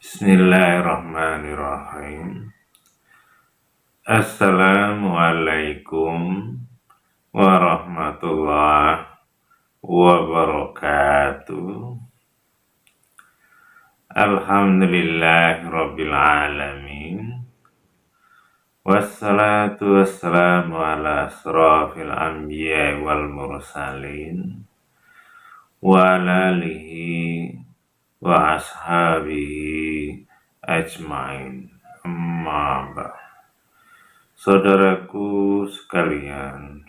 Bismillahirrahmanirrahim. Assalamualaikum warahmatullahi wabarakatuh. Alhamdulillahirabbil alamin. Wassalatu wassalamu ala asrofil anbiya wal mursalin wa ala alihi wa ashabihi ajmain. Amma ba'd. Saudaraku sekalian,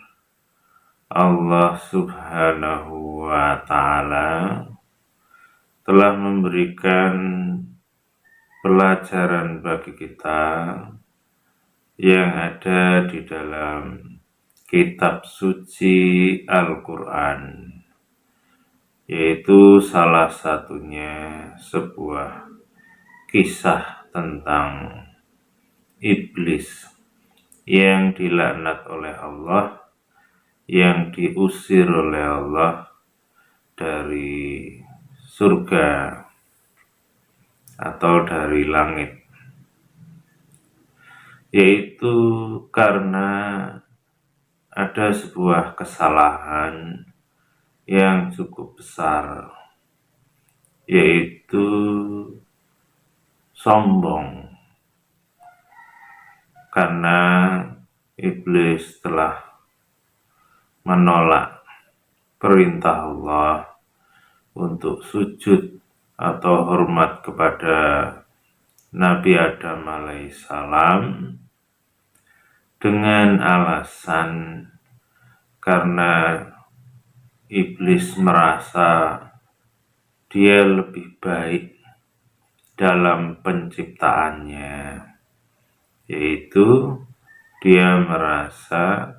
Allah Subhanahu wa ta'ala telah memberikan pelajaran bagi kita yang ada di dalam kitab suci Al-Quran, yaitu salah satunya sebuah kisah tentang iblis yang dilaknat oleh Allah, yang diusir oleh Allah dari surga atau dari langit, yaitu karena ada sebuah kesalahan yang cukup besar, yaitu sombong, karena iblis telah menolak perintah Allah untuk sujud atau hormat kepada Nabi Adam alaihissalam dengan alasan karena iblis merasa dia lebih baik dalam penciptaannya, yaitu dia merasa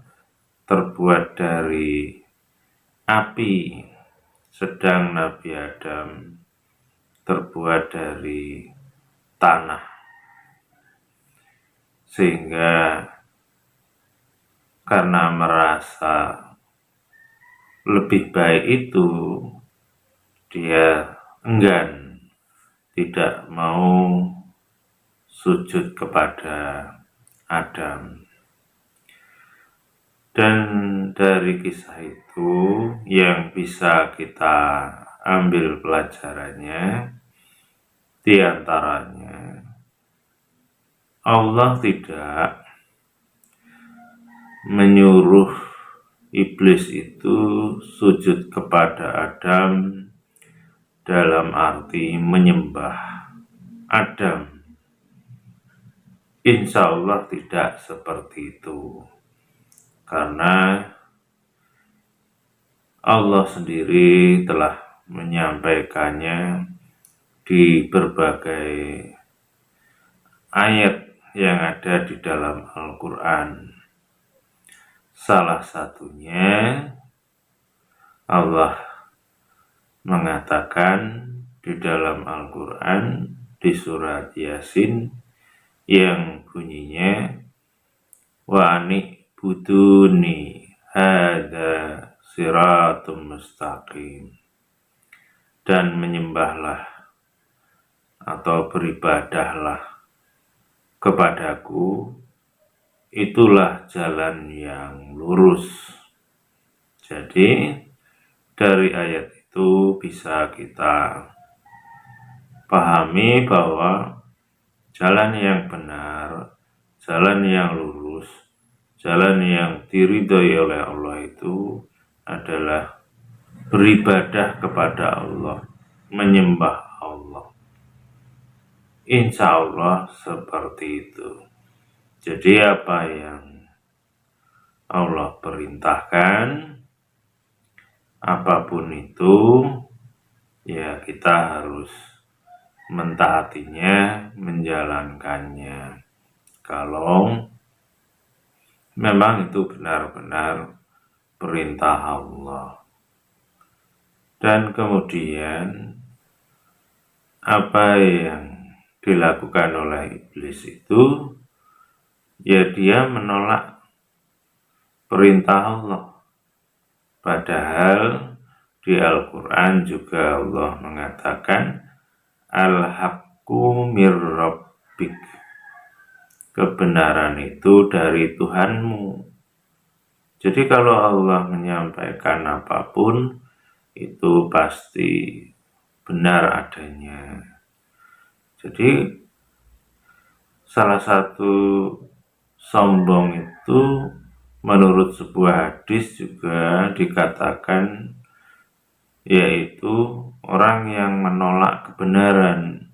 terbuat dari api, sedang Nabi Adam terbuat dari tanah, sehingga karena merasa lebih baik itu, dia enggan, tidak mau sujud kepada Adam. Dan dari kisah itu yang bisa kita ambil pelajarannya, di antaranya Allah tidak menyuruh iblis itu sujud kepada Adam dalam arti menyembah Adam. Insya Allah tidak seperti itu, karena Allah sendiri telah menyampaikannya di berbagai ayat yang ada di dalam Al-Quran. Salah satunya Allah mengatakan di dalam Al-Quran di surat Yasin yang bunyinya wa buduni hadza siratum mustaqim, dan menyembahlah atau beribadahlah kepadaku, itulah jalan yang lurus. Jadi dari ayat itu bisa kita pahami bahwa jalan yang benar, jalan yang lurus, jalan yang diridhoi oleh Allah itu adalah beribadah kepada Allah, menyembah Allah. Insya Allah seperti itu. Jadi apa yang Allah perintahkan, apapun itu, ya kita harus mentaatinya, menjalankannya. Kalau memang itu benar-benar perintah Allah. Dan kemudian apa yang dilakukan oleh iblis itu, ya dia menolak perintah Allah. Padahal di Al-Quran juga Allah mengatakan al-haqqu haqqu mir rabbik, kebenaran itu dari Tuhanmu. Jadi kalau Allah menyampaikan apapun itu pasti benar adanya. Jadi salah satu sombong itu menurut sebuah hadis juga dikatakan yaitu orang yang menolak kebenaran,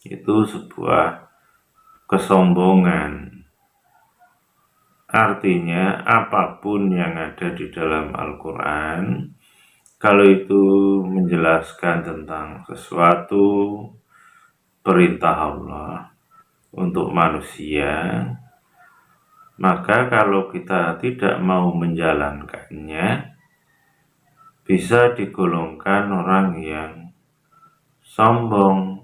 itu sebuah kesombongan. Artinya apapun yang ada di dalam Al-Quran, kalau itu menjelaskan tentang sesuatu perintah Allah untuk manusia, maka kalau kita tidak mau menjalankannya, bisa digolongkan orang yang sombong.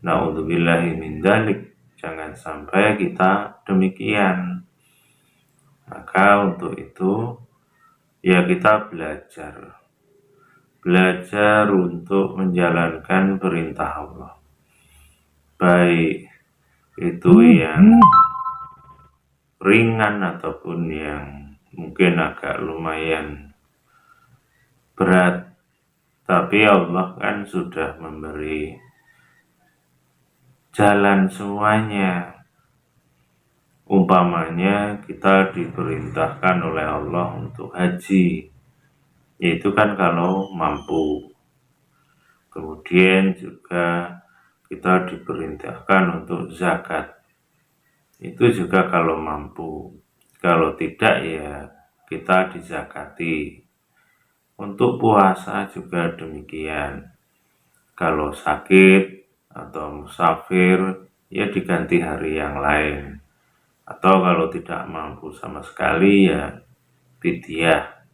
Na'udzubillahi min dzalik. Jangan sampai kita demikian. Maka untuk itu ya kita belajar untuk menjalankan perintah Allah, baik itu yang ringan ataupun yang mungkin agak lumayan berat, tapi Allah kan sudah memberi jalan semuanya. Umpamanya kita diperintahkan oleh Allah untuk haji, yaitu kan kalau mampu. Kemudian juga kita diperintahkan untuk zakat, itu juga kalau mampu. Kalau tidak ya kita dizakati. Untuk puasa juga demikian. Kalau sakit atau musafir ya diganti hari yang lain. Atau kalau tidak mampu sama sekali ya fidyah.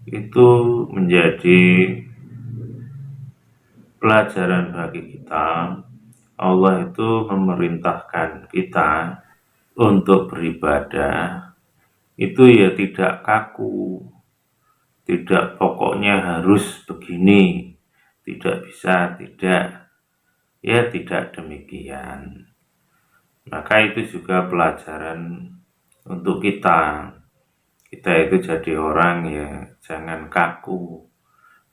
Itu menjadi pelajaran bagi kita. Allah itu memerintahkan kita untuk beribadah itu ya tidak kaku, tidak pokoknya harus begini, tidak bisa, tidak, ya tidak demikian. Maka itu juga pelajaran untuk kita. Kita itu jadi orang ya jangan kaku,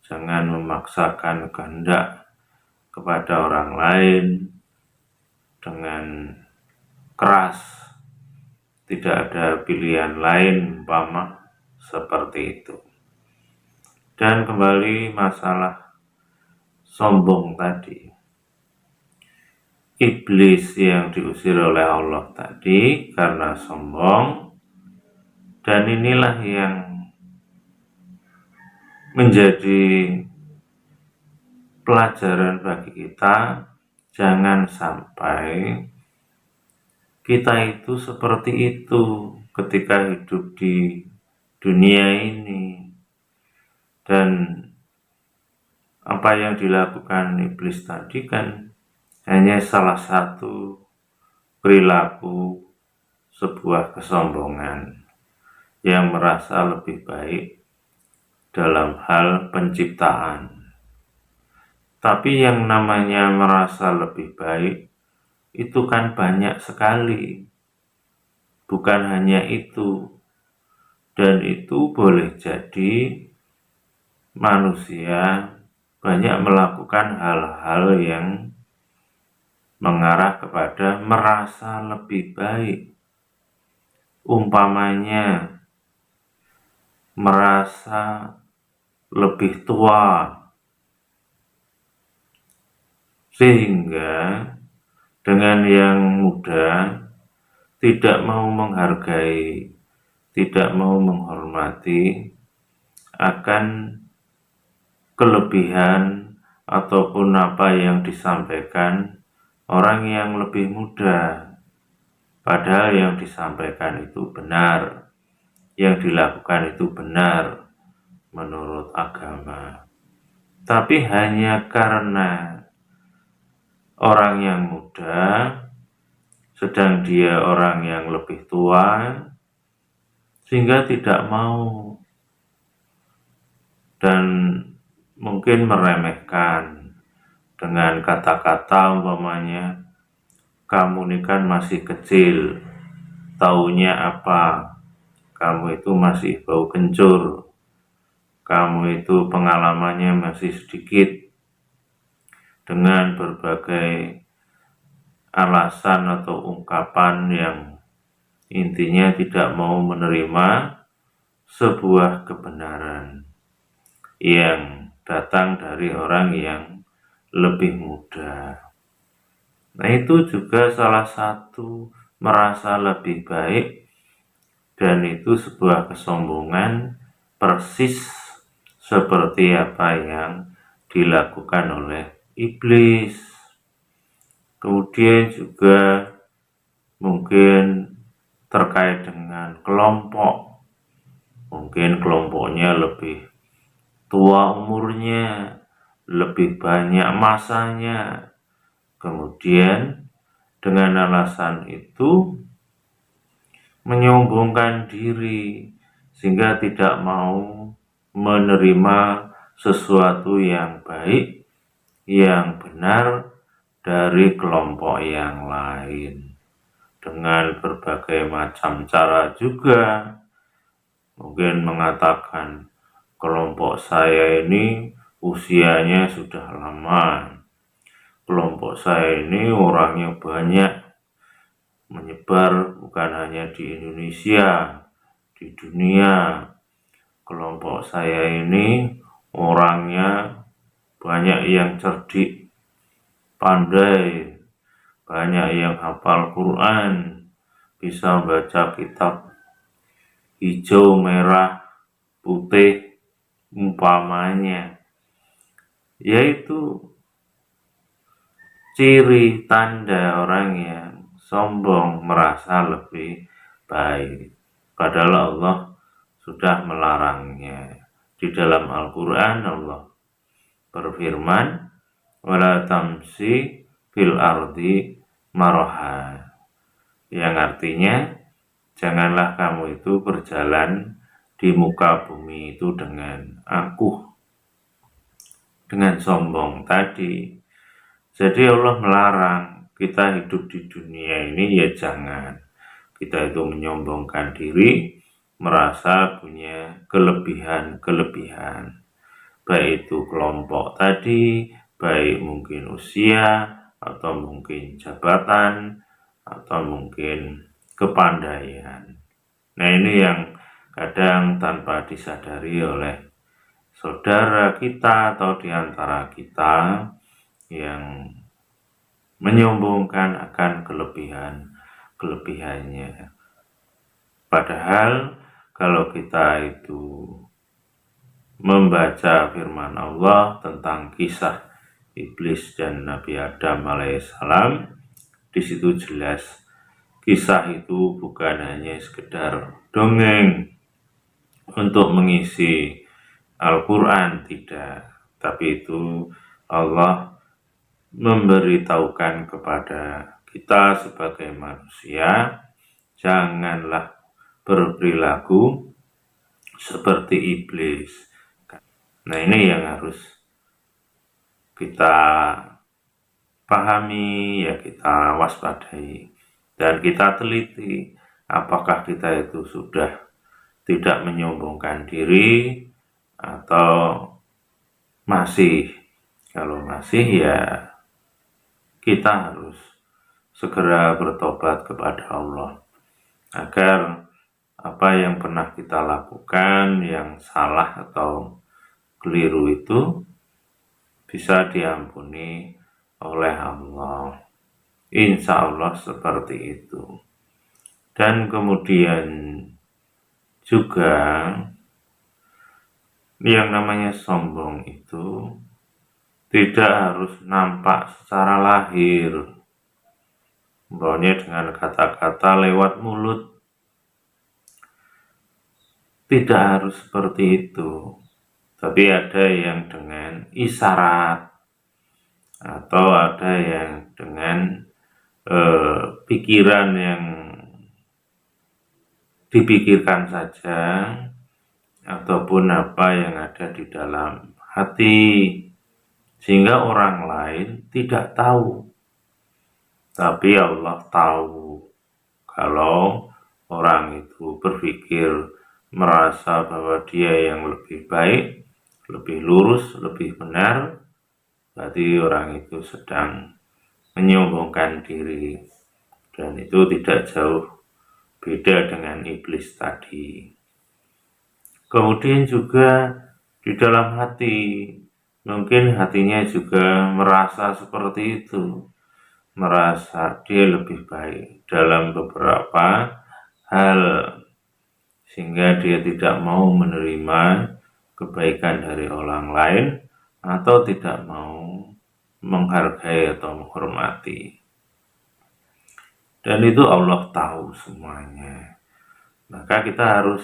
jangan memaksakan kehendak kepada orang lain dengan keras. Tidak ada pilihan lain umpama seperti itu. Dan kembali masalah sombong tadi. Iblis yang diusir oleh Allah tadi karena sombong, dan inilah yang menjadi pelajaran bagi kita. Jangan sampai kita itu seperti itu ketika hidup di dunia ini. Dan apa yang dilakukan iblis tadi kan hanya salah satu perilaku sebuah kesombongan yang merasa lebih baik dalam hal penciptaan. Tapi yang namanya merasa lebih baik itu kan banyak sekali, bukan hanya itu. Dan itu boleh jadi manusia banyak melakukan hal-hal yang mengarah kepada merasa lebih baik. Umpamanya merasa lebih tua, sehingga dengan yang muda tidak mau menghargai, tidak mau menghormati akan kelebihan ataupun apa yang disampaikan orang yang lebih muda. Padahal yang disampaikan itu benar, yang dilakukan itu benar menurut agama. Tapi hanya karena orang yang muda, sedang dia orang yang lebih tua, sehingga tidak mau dan mungkin meremehkan dengan kata-kata umpamanya, kamu ini kan masih kecil, taunya apa, kamu itu masih bau kencur, kamu itu pengalamannya masih sedikit, dengan berbagai alasan atau ungkapan yang intinya tidak mau menerima sebuah kebenaran yang datang dari orang yang lebih muda. Nah, itu juga salah satu merasa lebih baik, dan itu sebuah kesombongan persis seperti apa yang dilakukan oleh iblis. Kemudian juga mungkin terkait dengan kelompok, mungkin kelompoknya lebih tua umurnya, lebih banyak masanya, kemudian dengan alasan itu menyombongkan diri sehingga tidak mau menerima sesuatu yang baik, yang benar dari kelompok yang lain, dengan berbagai macam cara juga. Mungkin mengatakan kelompok saya ini usianya sudah lama, kelompok saya ini orangnya banyak, menyebar bukan hanya di Indonesia, di dunia. Kelompok saya ini orangnya banyak yang cerdik, pandai, banyak yang hafal Quran, bisa baca kitab hijau, merah, putih, umpamanya. Yaitu ciri tanda orang yang sombong, merasa lebih baik. Padahal Allah sudah melarangnya. Di dalam Al-Quran Allah berfirman, wala tamsi fil ardi maraha, yang artinya janganlah kamu itu berjalan di muka bumi itu dengan angkuh, dengan sombong tadi. Jadi Allah melarang kita hidup di dunia ini, ya jangan kita itu menyombongkan diri, merasa punya kelebihan-kelebihan, baik itu kelompok tadi, baik mungkin usia, atau mungkin jabatan, atau mungkin kepandaian. Nah, ini yang kadang tanpa disadari oleh saudara kita atau diantara kita yang menyombongkan akan kelebihannya. Padahal kalau kita itu membaca firman Allah tentang kisah iblis dan Nabi Adam alaihissalam, di situ jelas kisah itu bukan hanya sekedar dongeng untuk mengisi Al-Quran, tidak, tapi itu Allah memberitahukan kepada kita sebagai manusia, janganlah berperilaku seperti iblis. Nah, ini yang harus kita pahami, ya kita waspadai, dan kita teliti apakah kita itu sudah tidak menyombongkan diri atau masih. Kalau masih, ya kita harus segera bertobat kepada Allah agar apa yang pernah kita lakukan yang salah atau keliru itu bisa diampuni oleh Allah. Insya Allah seperti itu. Dan kemudian juga yang namanya sombong itu tidak harus nampak secara lahir, umpamanya dengan kata-kata lewat mulut. Tidak harus seperti itu, tapi ada yang dengan isyarat, atau ada yang dengan pikiran yang dipikirkan saja, ataupun apa yang ada di dalam hati. sehingga orang lain tidak tahu. Tapi Allah tahu kalau orang itu berpikir, merasa bahwa dia yang lebih baik, lebih lurus, lebih benar, berarti orang itu sedang menyombongkan diri, dan itu tidak jauh beda dengan iblis tadi. Kemudian juga di dalam hati, mungkin hatinya juga merasa seperti itu, merasa dia lebih baik dalam beberapa hal, sehingga dia tidak mau menerima kebaikan dari orang lain atau tidak mau menghargai atau menghormati. Dan itu Allah tahu semuanya. Maka kita harus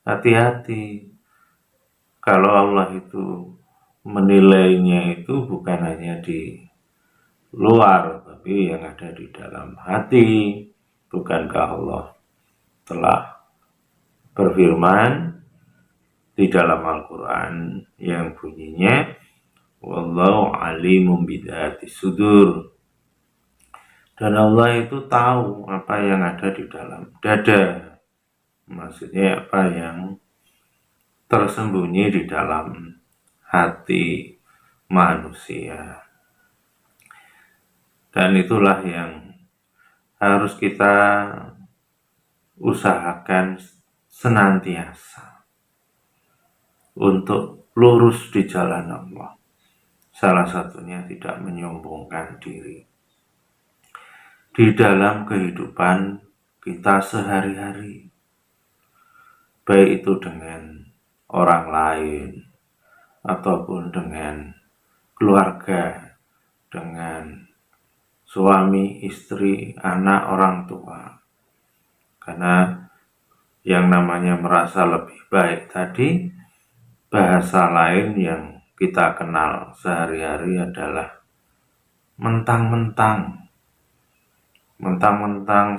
hati-hati. Kalau Allah itu menilainya itu bukan hanya di luar, tapi yang ada di dalam hati. Bukankah Allah telah berfirman di dalam Al-Quran yang bunyinya wallahu alimun bidzati sudur, dan Allah itu tahu apa yang ada di dalam dada, maksudnya apa yang tersembunyi di dalam hati manusia. Dan itulah yang harus kita usahakan senantiasa untuk lurus di jalan Allah. Salah satunya tidak menyombongkan diri di dalam kehidupan kita sehari-hari, baik itu dengan orang lain ataupun dengan keluarga, dengan suami, istri, anak, orang tua. Karena yang namanya merasa lebih baik tadi, bahasa lain yang kita kenal sehari-hari adalah mentang-mentang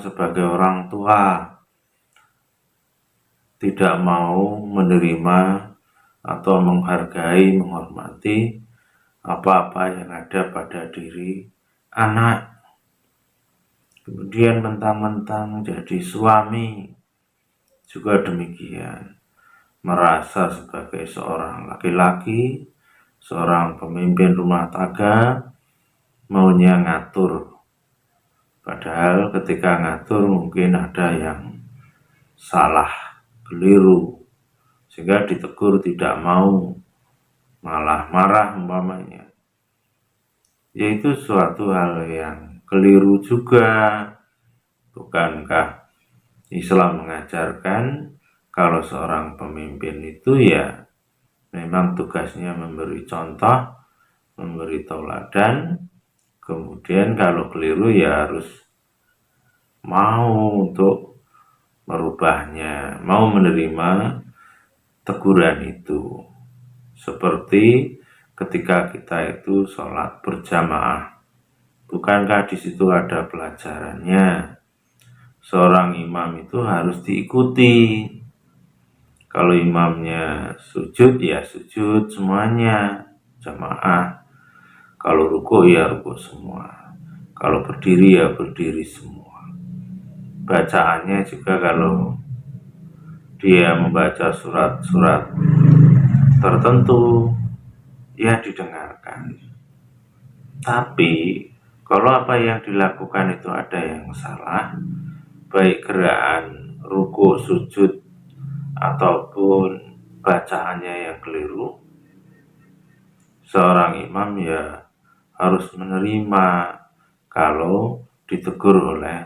sebagai orang tua tidak mau menerima atau menghargai, menghormati apa-apa yang ada pada diri anak. Kemudian mentang-mentang jadi suami juga demikian, merasa sebagai seorang laki-laki, seorang pemimpin rumah tangga, maunya ngatur. Padahal ketika ngatur mungkin ada yang salah, keliru, sehingga ditegur tidak mau, malah marah umpamanya. Yaitu suatu hal yang keliru juga. Bukankah Islam mengajarkan kalau seorang pemimpin itu ya memang tugasnya memberi contoh, memberi tauladan, kemudian kalau keliru ya harus mau untuk merubahnya, mau menerima teguran itu. Seperti ketika kita itu sholat berjamaah, bukankah di situ ada pelajarannya? Seorang imam itu harus diikuti. Kalau imamnya sujud ya sujud semuanya, jamaah. Kalau ruku ya ruku semua. Kalau berdiri ya berdiri semua. Bacaannya juga kalau dia membaca surat-surat tertentu ya didengarkan. Tapi kalau apa yang dilakukan itu ada yang salah, baik gerakan ruku, sujud, ataupun bacaannya yang keliru, seorang imam ya harus menerima kalau ditegur oleh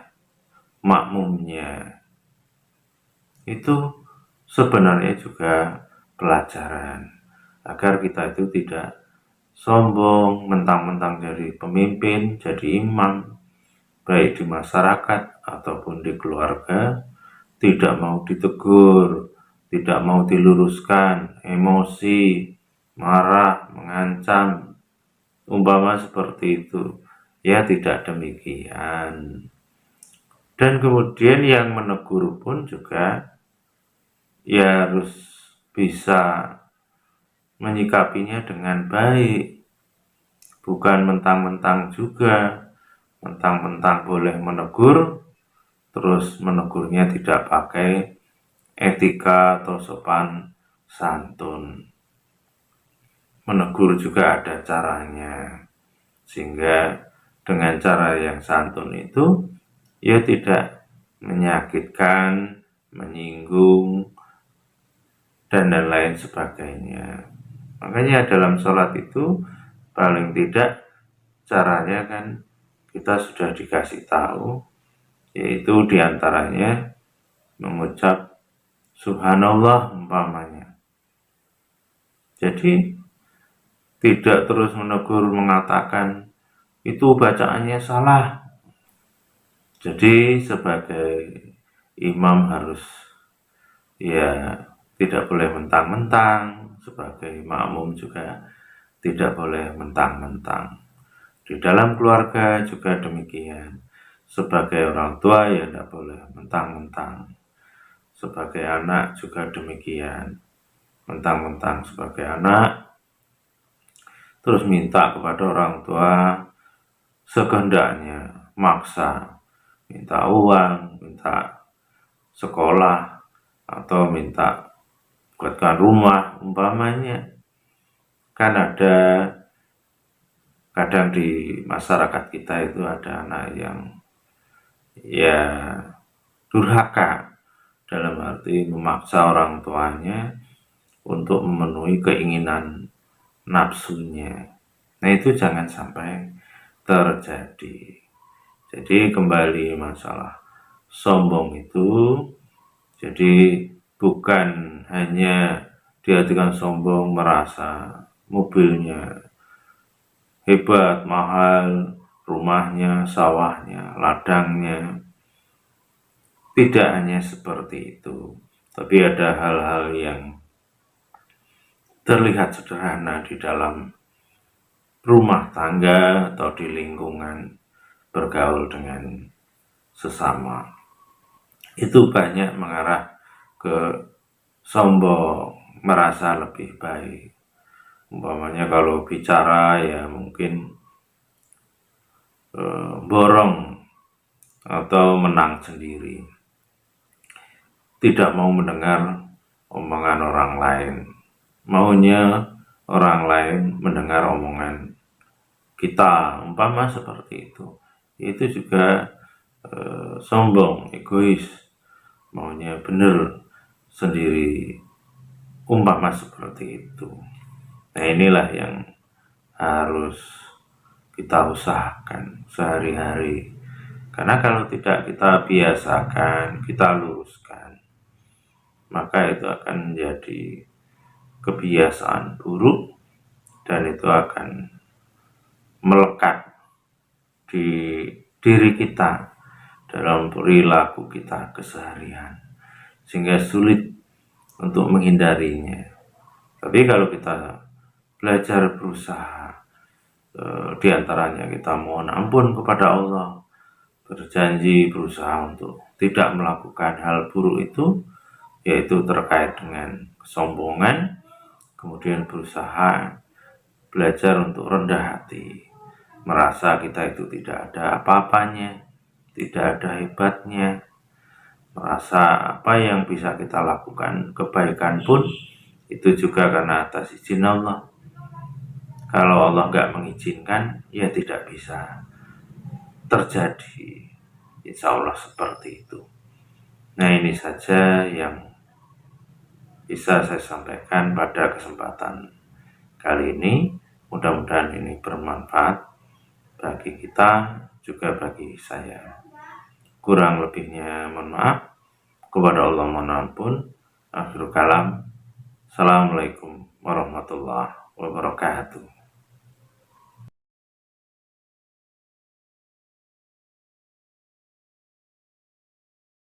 makmumnya. Itu sebenarnya juga pelajaran agar kita itu tidak sombong, mentang-mentang jadi pemimpin, jadi imam, baik di masyarakat ataupun di keluarga, tidak mau ditegur, tidak mau diluruskan, emosi, marah, mengancam, umpama seperti itu. Ya tidak demikian. Dan kemudian yang menegur pun juga ya harus bisa menyikapinya dengan baik. bukan mentang-mentang juga, mentang-mentang boleh menegur, terus menegurnya tidak pakai etika atau sopan santun. Menegur juga ada caranya, sehingga dengan cara yang santun itu ya tidak menyakitkan, menyinggung, dan lain sebagainya. Makanya dalam sholat itu paling tidak caranya kan kita sudah dikasih tahu, yaitu diantaranya mengucap subhanallah umpamanya. Jadi tidak terus menegur mengatakan itu bacaannya salah. Jadi sebagai imam harus ya tidak boleh mentang-mentang, sebagai makmum juga tidak boleh mentang-mentang. Di dalam keluarga juga demikian. Sebagai orang tua ya tidak boleh mentang-mentang. Sebagai anak juga demikian. Mentang-mentang sebagai anak, terus minta kepada orang tua sekehendaknya, maksa, minta uang, minta sekolah, atau minta buatkan rumah umpamanya. Kan ada kadang di masyarakat kita itu ada anak yang ya durhaka, dalam arti memaksa orang tuanya untuk memenuhi keinginan nafsunya. Nah itu jangan sampai terjadi. Jadi kembali masalah sombong itu, jadi bukan hanya diartikan sombong merasa mobilnya hebat, mahal, rumahnya, sawahnya, ladangnya. Tidak hanya seperti itu, tapi ada hal-hal yang terlihat sederhana di dalam rumah tangga atau di lingkungan bergaul dengan sesama. Itu banyak mengarah ke sombong, merasa lebih baik. Umpamanya kalau bicara ya mungkin borong atau menang sendiri, tidak mau mendengar omongan orang lain, maunya orang lain mendengar omongan kita, umpama seperti itu juga sombong, egois, maunya benar sendiri, umpama seperti itu. Nah inilah yang harus kita usahakan sehari-hari, karena kalau tidak kita biasakan, kita luruskan, maka itu akan menjadi kebiasaan buruk dan itu akan melekat di diri kita dalam perilaku kita keseharian, sehingga sulit untuk menghindarinya. Tapi kalau kita belajar berusaha, diantaranya kita mohon ampun kepada Allah, berjanji berusaha untuk tidak melakukan hal buruk itu, yaitu terkait dengan kesombongan, kemudian berusaha belajar untuk rendah hati, merasa kita itu tidak ada apa-apanya, tidak ada hebatnya, merasa apa yang bisa kita lakukan, kebaikan pun itu juga karena atas izin Allah. Kalau Allah nggak mengizinkan, ya tidak bisa terjadi. Insya Allah seperti itu. Nah ini saja yang bisa saya sampaikan pada kesempatan kali ini. Mudah-mudahan ini bermanfaat bagi kita, juga bagi saya. Kurang lebihnya mohon maaf. Kepada Allah mohon ampun. Akhirul kalam. Assalamualaikum warahmatullahi wabarakatuh.